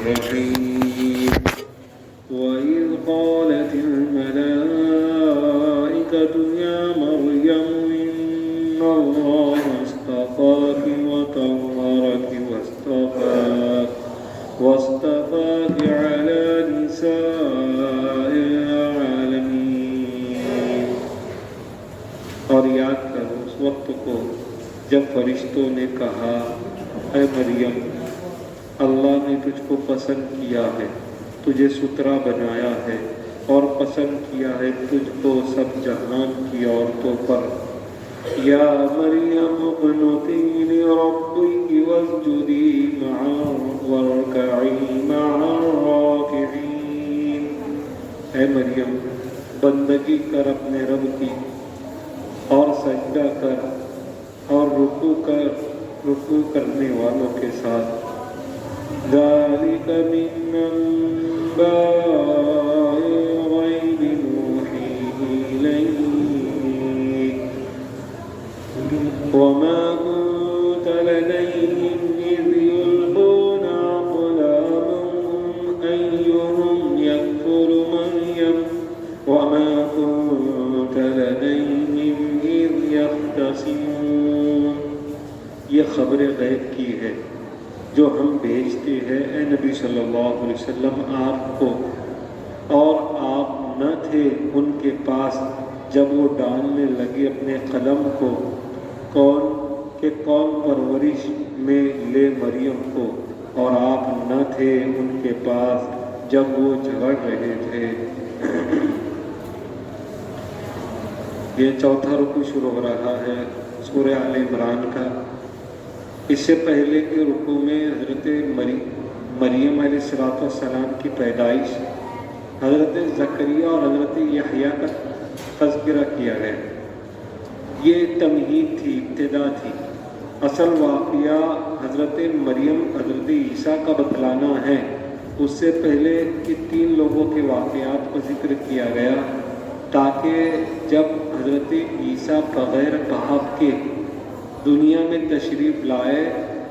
الرحيم وإذ قالت الملائكة يا مريم إن الله اصطفاك وطهرك واصطفاك على نساء العالمين۔ اور یاد کرو اس وقت کو جب فرشتوں نے کہا اے مریم اللہ نے تجھ کو پسند کیا ہے، تجھے سترا بنایا ہے اور پسند کیا ہے تجھ کو سب جہان کی عورتوں پر۔ یا مریم اقنتی لربک واسجدی وارکعی مع الراکعین۔ اے مریم بندگی کر اپنے رب کی اور سجدہ کر اور رکوع کرنے والوں کے ساتھ۔ ذَلِكَ مِنْ أَنْبَاءِ الْغَيْبِ نُوحِيهِ إِلَيْكَ وَمَا كُنْتَ لَدَيْهِمْ إِذْ يُلْقُونَ أَقْلَامَهُمْ أَيُّهُمْ يَكْفُلُ مَرْيَمَ وَمَا كُنْتَ لَدَيْهِمْ إِذْ يَخْتَصِمُونَ۔ یہ خبر غیب کی ہے جو ہم بھیجتے ہیں اے نبی صلی اللہ علیہ وسلم آپ کو، اور آپ نہ تھے ان کے پاس جب وہ ڈالنے لگے اپنے قلم کو، کون پرورش میں لے مریم کو، اور آپ نہ تھے ان کے پاس جب وہ جھگڑ رہے تھے۔ یہ چوتھا رکوع شروع ہو رہا ہے سورہ آل عمران کا۔ اس سے پہلے کے رکوع میں حضرت مریم علیہ السلام کی پیدائش، حضرت زکریا اور حضرت یحییٰ کا تذکرہ کیا گیا۔ یہ تمہید تھی، ابتدا تھی۔ اصل واقعہ حضرت مریم حضرت عیسیٰ کا بتلانا ہے۔ اس سے پہلے کہ 3 لوگوں کے واقعات کو ذکر کیا گیا تاکہ جب حضرت عیسیٰ بغیر باپ کے دنیا میں تشریف لائے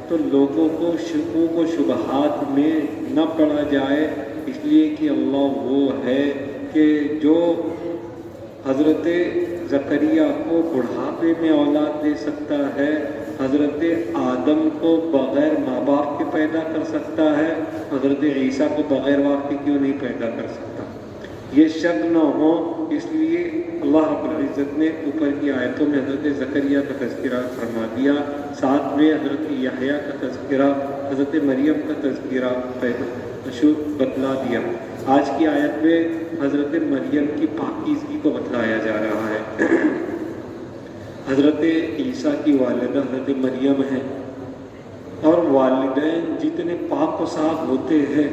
تو لوگوں کو شکوک و شبہات میں نہ پڑا جائے، اس لیے کہ اللہ وہ ہے کہ جو حضرت زکریا کو بڑھاپے میں اولاد دے سکتا ہے، حضرت آدم کو بغیر ماں باپ کے پیدا کر سکتا ہے، حضرت عیسیٰ کو بغیر باپ کے کیوں نہیں پیدا کر سکتا۔ یہ شک نہ ہو اس لیے اللہ رب العزت نے اوپر کی آیتوں میں حضرت زکریا کا تذکرہ فرما دیا، ساتھ میں حضرت یحییٰ کا تذکرہ، حضرت مریم کا تذکرہ بتلا دیا۔ آج کی آیت میں حضرت مریم کی پاکیزگی کو بتلایا جا رہا ہے۔ حضرت عیسیٰ کی والدہ حضرت مریم ہے، اور والدین جتنے پاک و صاف ہوتے ہیں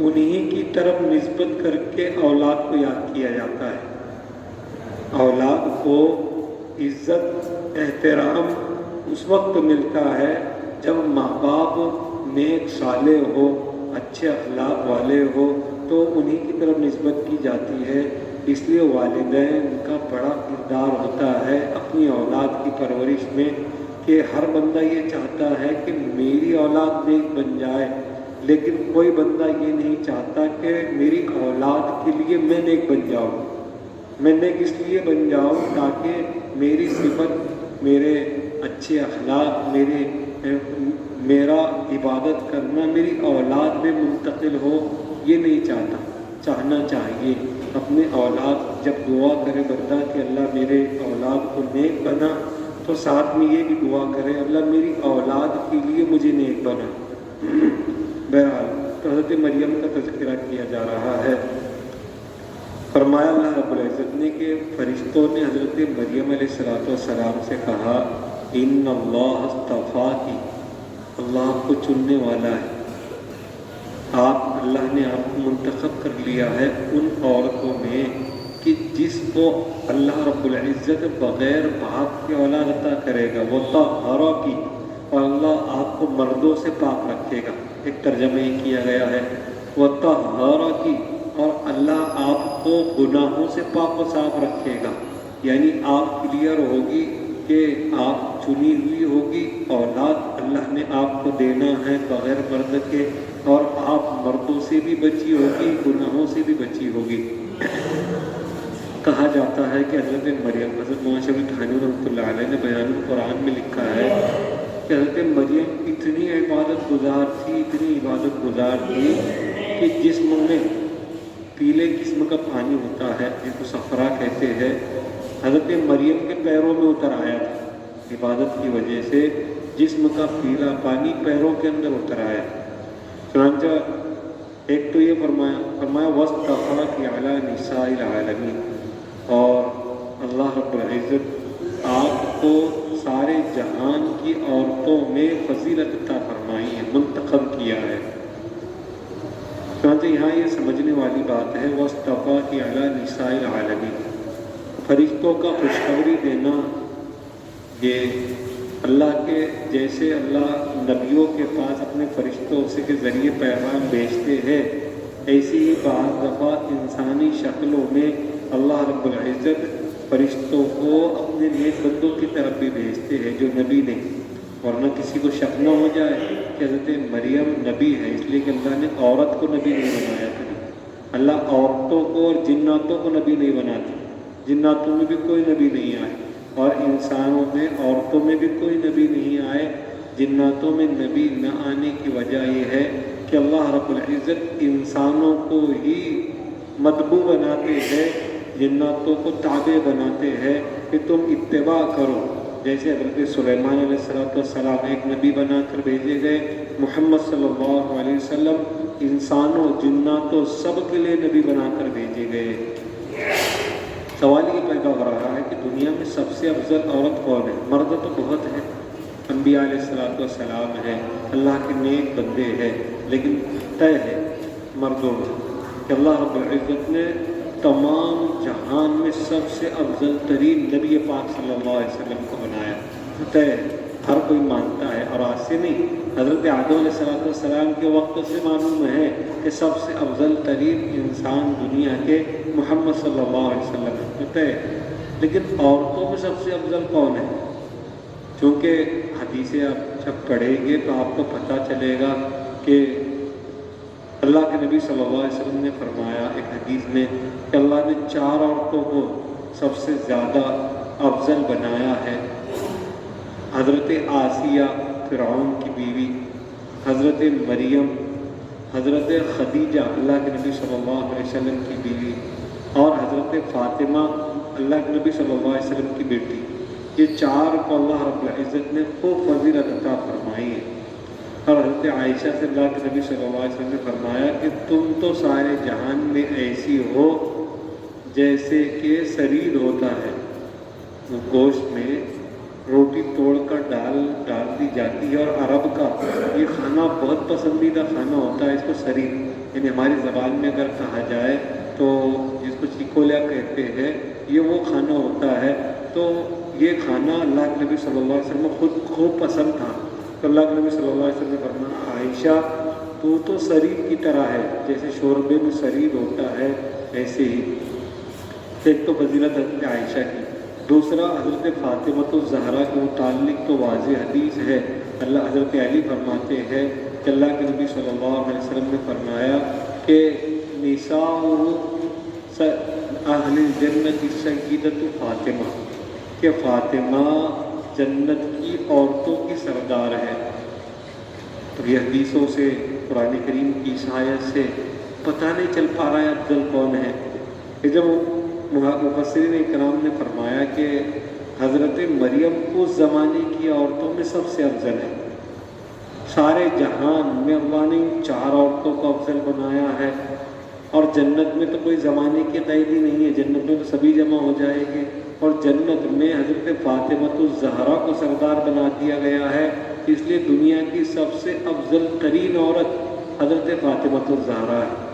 انہی کی طرف نسبت کر کے اولاد کو یاد کیا جاتا ہے۔ اولاد کو عزت احترام اس وقت ملتا ہے جب ماں باپ نیک صالح ہو، اچھے اخلاق والے ہو تو انہی کی طرف نسبت کی جاتی ہے۔ اس لیے والدین کا بڑا کردار ہوتا ہے اپنی اولاد کی پرورش میں، کہ ہر بندہ یہ چاہتا ہے کہ میری اولاد نیک بن جائے، لیکن کوئی بندہ یہ نہیں چاہتا کہ میری اولاد کے لیے میں نیک بن جاؤں۔ میں نیک اس لیے بن جاؤں تاکہ میری صفت، میرے اچھے اخلاق، میرا عبادت کرنا میری اولاد میں منتقل ہو۔ یہ نہیں چاہتا، چاہنا چاہیے اپنے اولاد جب دعا کرے بندہ کہ اللہ میرے اولاد کو نیک بنا، تو ساتھ میں یہ بھی دعا کرے اللہ میری اولاد کے لیے مجھے نیک بنا۔ بہرحال تو حضرت مریم کا تذکرہ کیا جا رہا ہے۔ فرمایا اللہ رب العزت نے کہ فرشتوں نے حضرت مریم علیہ السلام سے کہا ان اللہ اصطفاکی، اللہ آپ کو چننے والا ہے، اللہ نے آپ کو منتخب کر لیا ہے ان عورتوں میں کہ جس کو اللہ رب العزت بغیر باپ کے اولاد عطا کرے گا، وہ طہارہ کی، اور اللہ آپ کو مردوں سے پاک رکھے گا۔ ایک ترجمہ یہ کیا گیا ہے وہ طہارہ کی، اور اللہ آپ کو گناہوں سے پاک و صاف رکھے گا، یعنی آپ کلیئر ہوگی کہ آپ چنی ہوئی ہوگی اولاد اللہ نے آپ کو دینا ہے بغیر مرد کے، اور آپ مردوں سے بھی بچی ہوگی، گناہوں سے بھی بچی ہوگی۔ کہا جاتا ہے کہ حضرت مریم، حضرت مولانا شفیع تھانوی رحمۃ اللہ علیہ نے بیان القرآن میں لکھا ہے کہ حضرت مریم اتنی عبادت گزار تھی، اتنی عبادت گزار تھی کہ جسم میں پیلے قسم کا پانی ہوتا ہے جس کو صفرا کہتے ہیں، حضرت مریم کے پیروں میں اتر آیا تھا۔ عبادت کی وجہ سے جسم کا پیلا پانی پیروں کے اندر اتر آیا۔ چنانچہ ایک تو یہ فرمایا وَاسْطَفَاكِ عَلَىٰ نِسَاءِ الْعَالَمِينَ، اور اللہ رب العزت آپ کو سارے جہان کی عورتوں میں فضیلت عطا فرمائی ہے، منتخب کیا ہے۔ چنانچہ یہاں یہ سمجھنے والی بات ہے وَاسْطَفَاكِ عَلَىٰ نِسَاءِ الْعَالَمِينَ، فرشتوں کا خوشخبری دینا، یہ اللہ کے جیسے اللہ نبیوں کے پاس اپنے فرشتوں سے کے ذریعے پیغام بھیجتے ہیں، ایسی ہی بعض دفعہ انسانی شکلوں میں اللہ رب العزت فرشتوں کو اپنے نیک بندوں کی طرف بھی بھیجتے ہیں جو نبی نہیں، ورنہ کسی کو شک نہ ہو جائے کہ حضرت مریم نبی ہے، اس لیے کہ اللہ نے عورت کو نبی نہیں بنایا تھا۔ اللہ عورتوں کو اور جناتوں کو نبی نہیں بناتا، جناتوں میں بھی کوئی نبی نہیں آئے، اور انسانوں میں عورتوں میں بھی کوئی نبی نہیں آئے۔ جناتوں میں نبی نہ آنے کی وجہ یہ ہے کہ اللہ رب العزت انسانوں کو ہی متبوع بناتے ہیں، جناتوں کو تابع بناتے ہیں کہ تم اتباع کرو۔ جیسے حضرت سلیمان علیہ السلام ایک نبی بنا کر بھیجے گئے، محمد صلی اللہ علیہ وسلم انسانوں جناتوں سب کے لیے نبی بنا کر بھیجے گئے۔ سوال یہ پیدا ہو رہا ہے کہ دنیا میں سب سے افضل عورت کون ہے؟ مرد تو بہت ہیں، انبیاء علیہ السلام ہیں، اللہ کے نیک بندے ہیں، لیکن طے ہے مردوں میں کہ اللہ رب العزت نے تمام جہان میں سب سے افضل ترین نبی پاک صلی اللہ علیہ وسلم کو بنایا، طے ہے، ہر کوئی مانتا ہے، اور آج سے نہیں، حضرت آدم علیہ السلام کے وقت سے معلوم ہے کہ سب سے افضل ترین انسان دنیا کے محمد صلی اللہ علیہ وسلم ہوتے ہیں۔ لیکن عورتوں میں سب سے افضل کون ہے؟ چونکہ حدیثیں آپ جب پڑھیں گے تو آپ کو پتہ چلے گا کہ اللہ کے نبی صلی اللہ علیہ وسلم نے فرمایا ایک حدیث میں کہ اللہ نے 4 عورتوں کو سب سے زیادہ افضل بنایا ہے۔ حضرت آسیہ فرعون کی بیوی، حضرت مریم، حضرت خدیجہ اللہ کے نبی صلی اللہ علیہ وسلم کی بیوی، اور حضرت فاطمہ اللہ کے نبی صلی اللہ علیہ وسلم کی بیٹی۔ یہ 4 کو اللہ رب العزت نے خوب فضیلت عطا فرمائی ہے۔ اور حضرت عائشہ سے اللہ کے نبی صلی اللہ علیہ وسلم نے فرمایا کہ تم تو سارے جہان میں ایسی ہو جیسے کہ سرید ہوتا ہے، وہ گوشت میں روٹی توڑ کر ڈال دی جاتی ہے، اور عرب کا یہ کھانا بہت پسندیدہ کھانا ہوتا ہے، اس کو سرید، یعنی ہماری زبان میں اگر کہا جائے تو جس کو چکولیا کہتے ہیں، یہ وہ کھانا ہوتا ہے۔ تو یہ کھانا اللہ کے نبی صلی اللہ علیہ وسلم کو خوب پسند تھا، تو اللہ کے نبی صلی اللہ علیہ وسلم نے فرمایا عائشہ تو سرید کی طرح ہے، جیسے شوربے میں سرید ہوتا ہے ایسے ہی۔ ایک تو فضیلت حضرت عائشہ کی، دوسرا حضرت فاطمہ الزہرا کے متعلق تو واضح حدیث ہے، اللہ حضرت علی فرماتے ہیں کہ اللہ کے نبی صلی اللہ علیہ وسلم نے فرمایا کہ نساء اہل الجنت سیدۃ فاطمہ، کہ فاطمہ جنت کی عورتوں کی سردار ہے۔ تو یہ حدیثوں سے، قرآن کریم کی آیت سے پتہ نہیں چل پا رہا ہے افضل کون ہے۔ کہ جب مفسرین اکرام نے فرمایا کہ حضرت مریم اس زمانے کی عورتوں میں سب سے افضل ہے، سارے جہان میں اللہ نے 4 عورتوں کو افضل بنایا ہے، اور جنت میں تو کوئی زمانے کی قید ہی نہیں ہے، جنت میں تو سبھی جمع ہو جائے گے، اور جنت میں حضرت فاطمہ الزہرا کو سردار بنا دیا گیا ہے، اس لیے دنیا کی سب سے افضل ترین عورت حضرت فاطمہ الزہرا ہے۔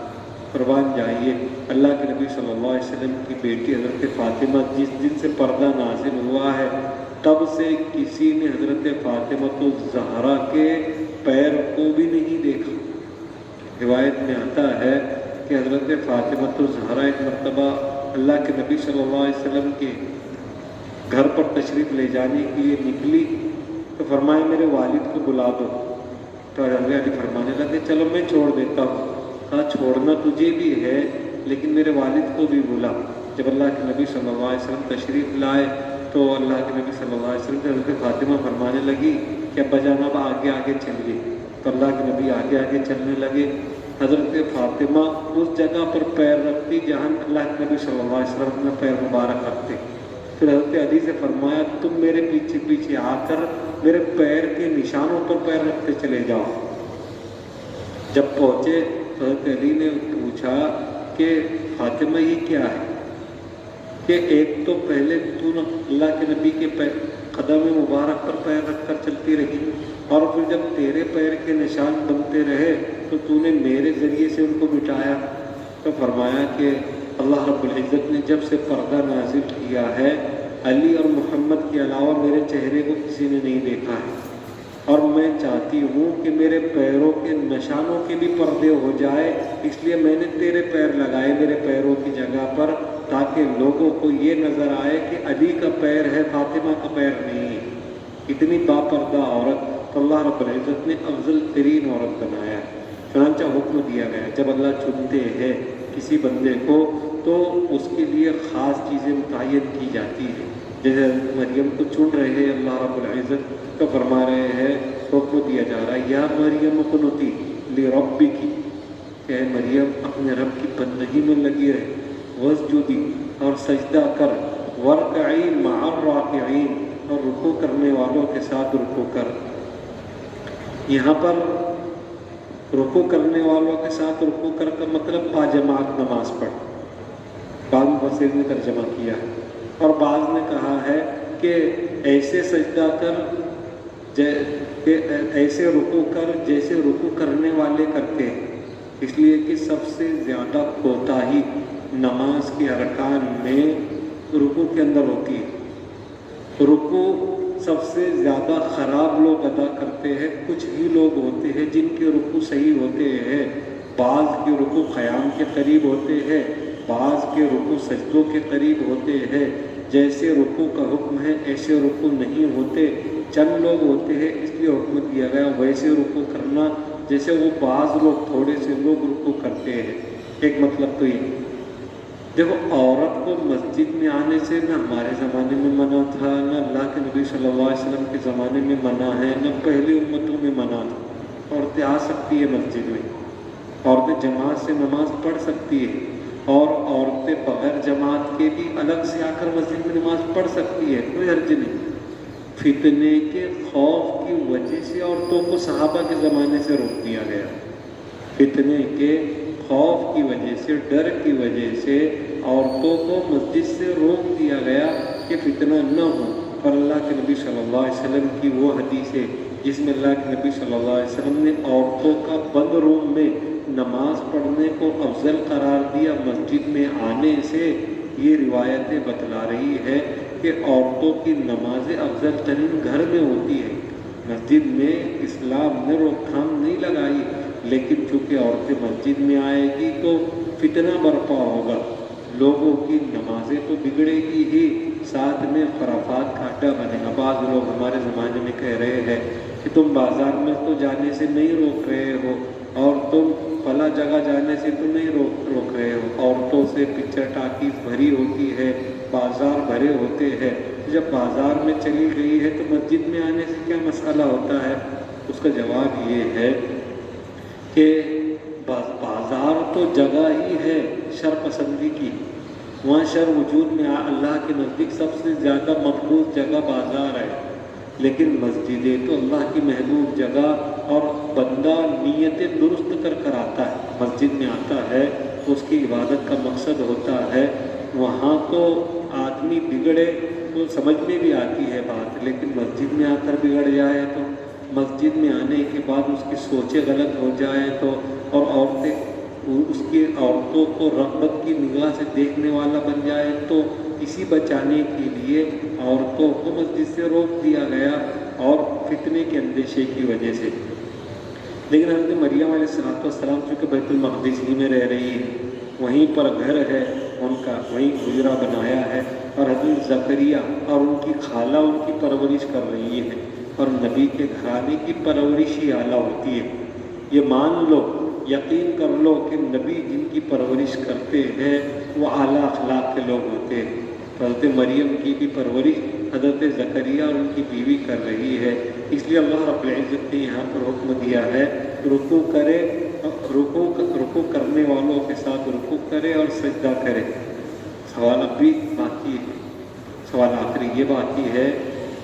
قربان جائیے اللہ کے نبی صلی اللہ علیہ وسلم کی بیٹی حضرت فاطمہ، جس دن سے پردہ نازل ہوا ہے تب سے کسی نے حضرت فاطمہ الزہرا کے پیر کو بھی نہیں دیکھا۔ روایت میں آتا ہے کہ حضرت فاطمہ الزہرا ایک مرتبہ اللہ کے نبی صلی اللہ علیہ وسلم کے گھر پر تشریف لے جانے کے لیے نکلی، تو فرمایا میرے والد کو بلا دو۔ تو حضرت علی فرمانے لگے چلو میں چھوڑ دیتا ہوں. کہا چھوڑنا تجھے بھی ہے لیکن میرے والد کو بھی بولا. جب اللہ کے نبی صلی اللہ علیہ وسلم تشریف لائے تو اللہ کے نبی صلی اللہ علیہ وسلم سے حضرت فاطمہ فرمانے لگی کہ ابا جان اب آگے آگے چلیے. تو اللہ کے نبی آگے آگے چلنے لگے. حضرت فاطمہ اس جگہ پر پیر رکھتی جہاں اللہ کے نبی صلی اللہ علیہ وسلم اپنا پیر مبارک رکھتے. پھر حضرت علی سے فرمایا تم میرے پیچھے پیچھے آ کر میرے پیر کے نشانوں پر پیر رکھتے چلے جاؤ. جب پہنچے تو حضرت علی نے پوچھا کہ فاطمہ یہ کیا ہے کہ ایک تو پہلے تو اللہ کے نبی کے قدم مبارک پر پیر رکھ کر چلتی رہی اور پھر جب تیرے پیر کے نشان بنتے رہے تو نے میرے ذریعے سے ان کو مٹایا. تو فرمایا کہ اللہ رب العزت نے جب سے پردہ نازل کیا ہے علی اور محمد کے علاوہ میرے چہرے کو کسی نے نہیں دیکھا ہے اور میں چاہتی ہوں کہ میرے پیروں کے نشانوں کے بھی پردے ہو جائے. اس لیے میں نے تیرے پیر لگائے میرے پیروں کی جگہ پر تاکہ لوگوں کو یہ نظر آئے کہ علی کا پیر ہے فاطمہ کا پیر نہیں ہے. اتنی باپردہ عورت تو اللہ رب العزت نے افضل ترین عورت بنایا. چنانچہ حکم دیا گیا جب اللہ چنتے ہیں کسی بندے کو تو اس کے لیے خاص چیزیں متعین کی جاتی ہیں. جیسے مریم کو چن رہے ہیں اللہ رب العزت تو فرما رہے ہیں حکم دیا جا رہا ہے یا مریم قنوتی لربک کہ اے مریم اپنے رب کی بندگی میں لگی رہے. واسجدی اور سجدہ کر. ورکعی مع الراکعین اور رکوع کرنے والوں کے ساتھ رکوع کر. یہاں پر رکوع کرنے والوں کے ساتھ رکوع کر کا مطلب باجماعت نماز پڑھ. بعض مفسرین نے ترجمہ کیا ہے اور بعض نے کہا ہے کہ ایسے سجدہ کر ایسے رکوع کر جیسے رکوع کرنے والے کرتے ہیں. اس لیے کہ سب سے زیادہ کوتاہی نماز کے ارکان میں رکوع کے اندر ہوتی ہے. رکوع سب سے زیادہ خراب لوگ ادا کرتے ہیں. کچھ ہی لوگ ہوتے ہیں جن کے رکوع صحیح ہوتے ہیں. بعض کے رکوع قیام کے قریب ہوتے ہیں, بعض کے رکوع سجدوں کے قریب ہوتے ہیں. جیسے رکوع کا حکم ہے ایسے رکوع نہیں ہوتے. چند لوگ ہوتے ہیں اس لیے حکم دیا گیا ویسے رکوع کرنا جیسے وہ بعض لوگ تھوڑے سے لوگ رکوع کرتے ہیں. ایک مطلب تو یہ دیکھو عورت کو مسجد میں آنے سے نہ ہمارے زمانے میں منع تھا, نہ اللہ کے نبی صلی اللہ علیہ وسلم کے زمانے میں منع ہے, نہ پہلی امتوں میں منع تھا. عورتیں آ سکتی ہے مسجد میں, عورتیں جماعت سے نماز پڑھ سکتی ہے اور عورتیں بغیر جماعت کے بھی الگ سے آ کر مسجد میں نماز پڑھ سکتی ہے, کوئی حرج نہیں. فتنے کے خوف کی وجہ سے عورتوں کو صحابہ کے زمانے سے روک دیا گیا. فتنے کے خوف کی وجہ سے, ڈر کی وجہ سے عورتوں کو مسجد سے روک دیا گیا کہ فتنہ نہ ہو. اور اللہ کے نبی صلی اللہ علیہ وسلم کی وہ حدیث ہے جس میں اللہ کے نبی صلی اللہ علیہ وسلم نے عورتوں کا بند روم میں نماز پڑھنے کو افضل قرار دیا مسجد میں آنے سے. یہ روایتیں بتلا رہی ہے کہ عورتوں کی نمازیں افضل ترین گھر میں ہوتی ہے. مسجد میں اسلام نے روک تھام نہیں لگائی, لیکن چونکہ عورتیں مسجد میں آئے گی تو فتنہ برپا ہوگا, لوگوں کی نمازیں تو بگڑے گی ہی, ساتھ میں خرافات کا اڈا بنے گا. بعض لوگ ہمارے زمانے میں کہہ رہے ہیں کہ تم بازار میں تو جانے سے نہیں روک رہے ہو اور تم فلاں جگہ جانے سے تو نہیں روک رہے ہو. عورتوں سے پکچر ٹاکیز بھری ہوتی ہے, بازار بھرے ہوتے ہیں. جب بازار میں چلی گئی ہے تو مسجد میں آنے سے کیا مسئلہ ہوتا ہے؟ اس کا جواب یہ ہے کہ بازار تو جگہ ہی ہے شر پسندی کی, وہاں شر وجود میں اللہ کے نزدیک سب سے زیادہ مقبول جگہ بازار ہے. لیکن مسجدیں تو اللہ کی محبوب جگہ اور بندہ نیتیں درست کر کر آتا ہے. مسجد میں آتا ہے اس کی عبادت کا مقصد ہوتا ہے. وہاں تو آدمی بگڑے تو سمجھ میں بھی آتی ہے بات, لیکن مسجد میں آ کر بگڑ جائے تو, مسجد میں آنے کے بعد اس کی سوچیں غلط ہو جائے تو, اور عورتوں کو رغبت کی نگاہ سے دیکھنے والا بن جائے تو, اسی بچانے کے لیے عورتوں کو مسجد سے روک دیا گیا اور فتنے کے اندیشے کی وجہ سے. لیکن حضرت مریم علیہ السلام چونکہ بیت المقدس ہی میں رہ رہی ہے, وہیں پر گھر ہے ان کا, وہیں حجرہ بنایا ہے, اور حضرت زکریا اور ان کی خالہ ان کی پرورش کر رہی ہے. اور نبی کے گھرانے کی پرورش ہی اعلیٰ ہوتی ہے۔ یہ مان لو، یقین کر لو کہ نبی جن کی پرورش کرتے ہیں وہ اعلیٰ اخلاق کے لوگ ہوتے ہیں۔ حضرت مریم کی بھی پرورش حضرت زکریا اور ان کی بیوی کر رہی ہے، اس لیے اللہ رب العزت نے یہاں پر حکم دیا ہے رکوع کرے، رکوع کرنے والوں کے ساتھ رکوع کرے اور سجدہ کرے۔ سوال اب بھی باقی ہے، سوال آخری یہ باقی ہے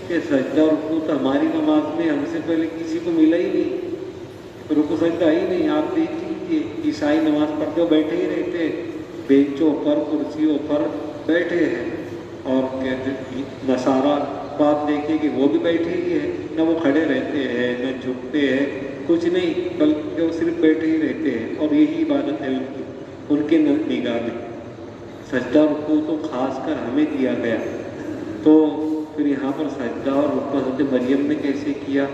کہ سجدہ اور رکوع تو ہماری نماز میں ہم سے پہلے کسی کو ملا ہی نہیں، رکوع سجدہ ہی نہیں۔ آپ دیکھ لیجیے عیسائی نماز پڑھتے ہو بیٹھے ہی رہتے، بینچوں پر کرسیوں پر بیٹھے ہیں، اور نصارہ کو آپ دیکھیں کہ وہ بھی بیٹھے ہی ہیں، نہ وہ کھڑے رہتے ہیں نہ جھکتے ہیں، کچھ نہیں، بلکہ وہ صرف بیٹھے ہی رہتے ہیں، اور یہی عبادت ہے ان کے نگاہ میں۔ سجدہ رکوع تو خاص کر ہمیں دیا گیا، تو پھر یہاں پر سجدہ اور رکوع حضرت مریم نے کیسے کیا؟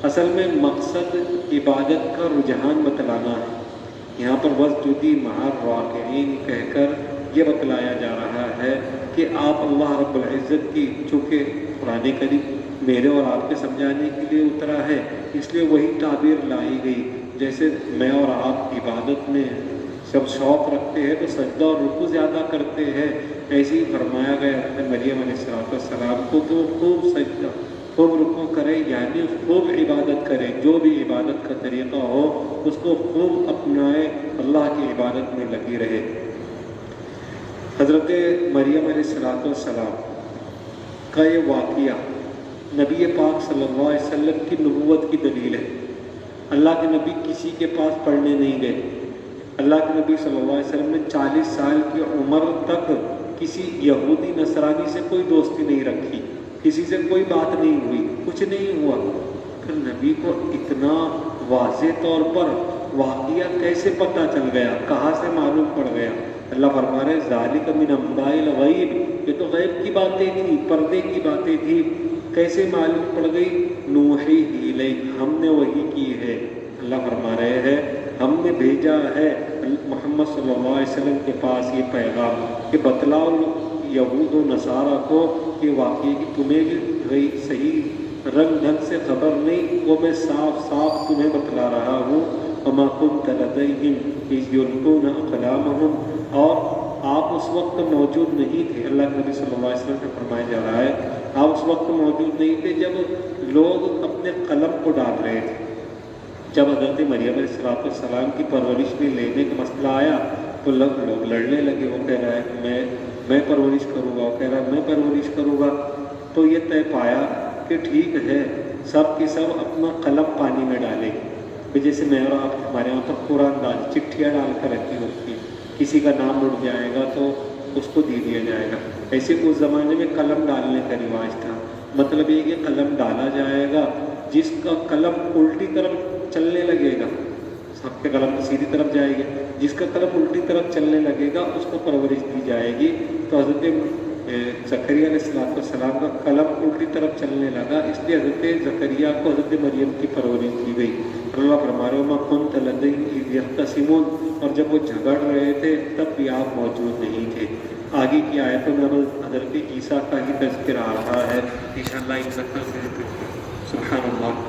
اصل میں مقصد عبادت کا رجحان بتلانا ہے۔ یہاں پر واسجدی مع الراکعین کہہ کر یہ بتلایا جا رہا ہے کہ آپ اللہ رب العزت کی، چونکہ قرآن کریم میرے اور آپ کے سمجھانے کے لیے اترا ہے، اس لیے وہی تعبیر لائی گئی۔ جیسے میں اور آپ عبادت میں جب شوق رکھتے ہیں تو سجدہ اور رکوع زیادہ کرتے ہیں، ایسے ہی فرمایا گیا ہے مریم علیہ السلام کو کہ وہ خوب سجدہ خوب رکوع کرے، یعنی خوب عبادت کرے، جو بھی عبادت کا طریقہ ہو اس کو خوب اپنائے، اللہ کی عبادت میں لگی رہے۔ حضرت مریم علیہ السلام کا یہ واقعہ نبی پاک صلی اللہ علیہ وسلم کی نبوت کی دلیل ہے۔ اللہ کے نبی کسی کے پاس پڑھنے نہیں گئے۔ اللہ کے نبی صلی اللہ علیہ وسلم نے 40 سال کی عمر تک کسی یہودی نصرانی سے کوئی دوستی نہیں رکھی، کسی سے کوئی بات نہیں ہوئی، کچھ نہیں ہوا۔ پھر نبی کو اتنا واضح طور پر واقعہ کیسے پتہ چل گیا، کہاں سے معلوم پڑ گیا؟ اللہ فرما رہے ذالک من انباء الغیب، یہ تو غیب کی باتیں تھیں، پردے کی باتیں تھیں، کیسے معلوم پڑ گئی؟ نوحی الیک، ہم نے وحی کی ہے۔ اللہ فرما رہے ہیں ہم نے بھیجا ہے محمد صلی اللہ علیہ وسلم کے پاس یہ پیغام کہ بتلاؤ یہود و نصارہ کو کہ واقعی کہ تمہیں بھی صحیح رنگ ڈھنگ سے خبر نہیں، وہ میں صاف صاف تمہیں بتلا رہا ہوں۔ وما كنت لديهم إذ يلقون أقلامهم، اور آپ اس وقت موجود نہیں تھے، اللہ کے نبی صلی اللہ علیہ وسلم سے فرمایا جا رہا ہے آپ اس وقت موجود نہیں تھے جب لوگ اپنے قلم کو ڈال رہے تھے۔ جب حضرت مریم علیہ السلام کی پرورش میں لینے کا مسئلہ آیا تو لوگ لڑنے لگے، وہ کہہ رہا ہے کہ میں پرورش کروں گا، وہ کہہ رہا ہے میں پرورش کروں گا۔ تو یہ طے پایا کہ ٹھیک ہے سب کی سب اپنا قلم پانی میں ڈالیں گے، جیسے میں اور آپ ہمارے یہاں پر قرآن ڈال چٹھیاں ڈال کر رکھی ہوتی، کسی کا نام اڑ جائے گا تو اس کو دے دیا جائے گا، ایسے اس زمانے میں قلم ڈالنے کا رواج تھا۔ مطلب یہ کہ قلم ڈالا جائے گا، جس کا قلم الٹی طرف چلنے لگے گا، سب کے قلم سیدھی طرف جائے گی، جس کا قلم الٹی طرف چلنے لگے گا اس کو پرورش دی جائے گی۔ تو حضرت زکریا علیہ السلام کا قلم الٹی طرف چلنے لگا، اس لیے حضرت زکریا کو حضرت مریم کی پرورش دی گئی۔ اللہ فرما رہے وما كنت لديهم إذ يختصمون، اور جب وہ جھگڑ رہے تھے تب بھی آپ موجود نہیں تھے۔ آگے کی آیتوں میں حضرت عیسیٰ کا ہی تذکر آ رہا ہے، انشاءاللہ سبحان اللہ۔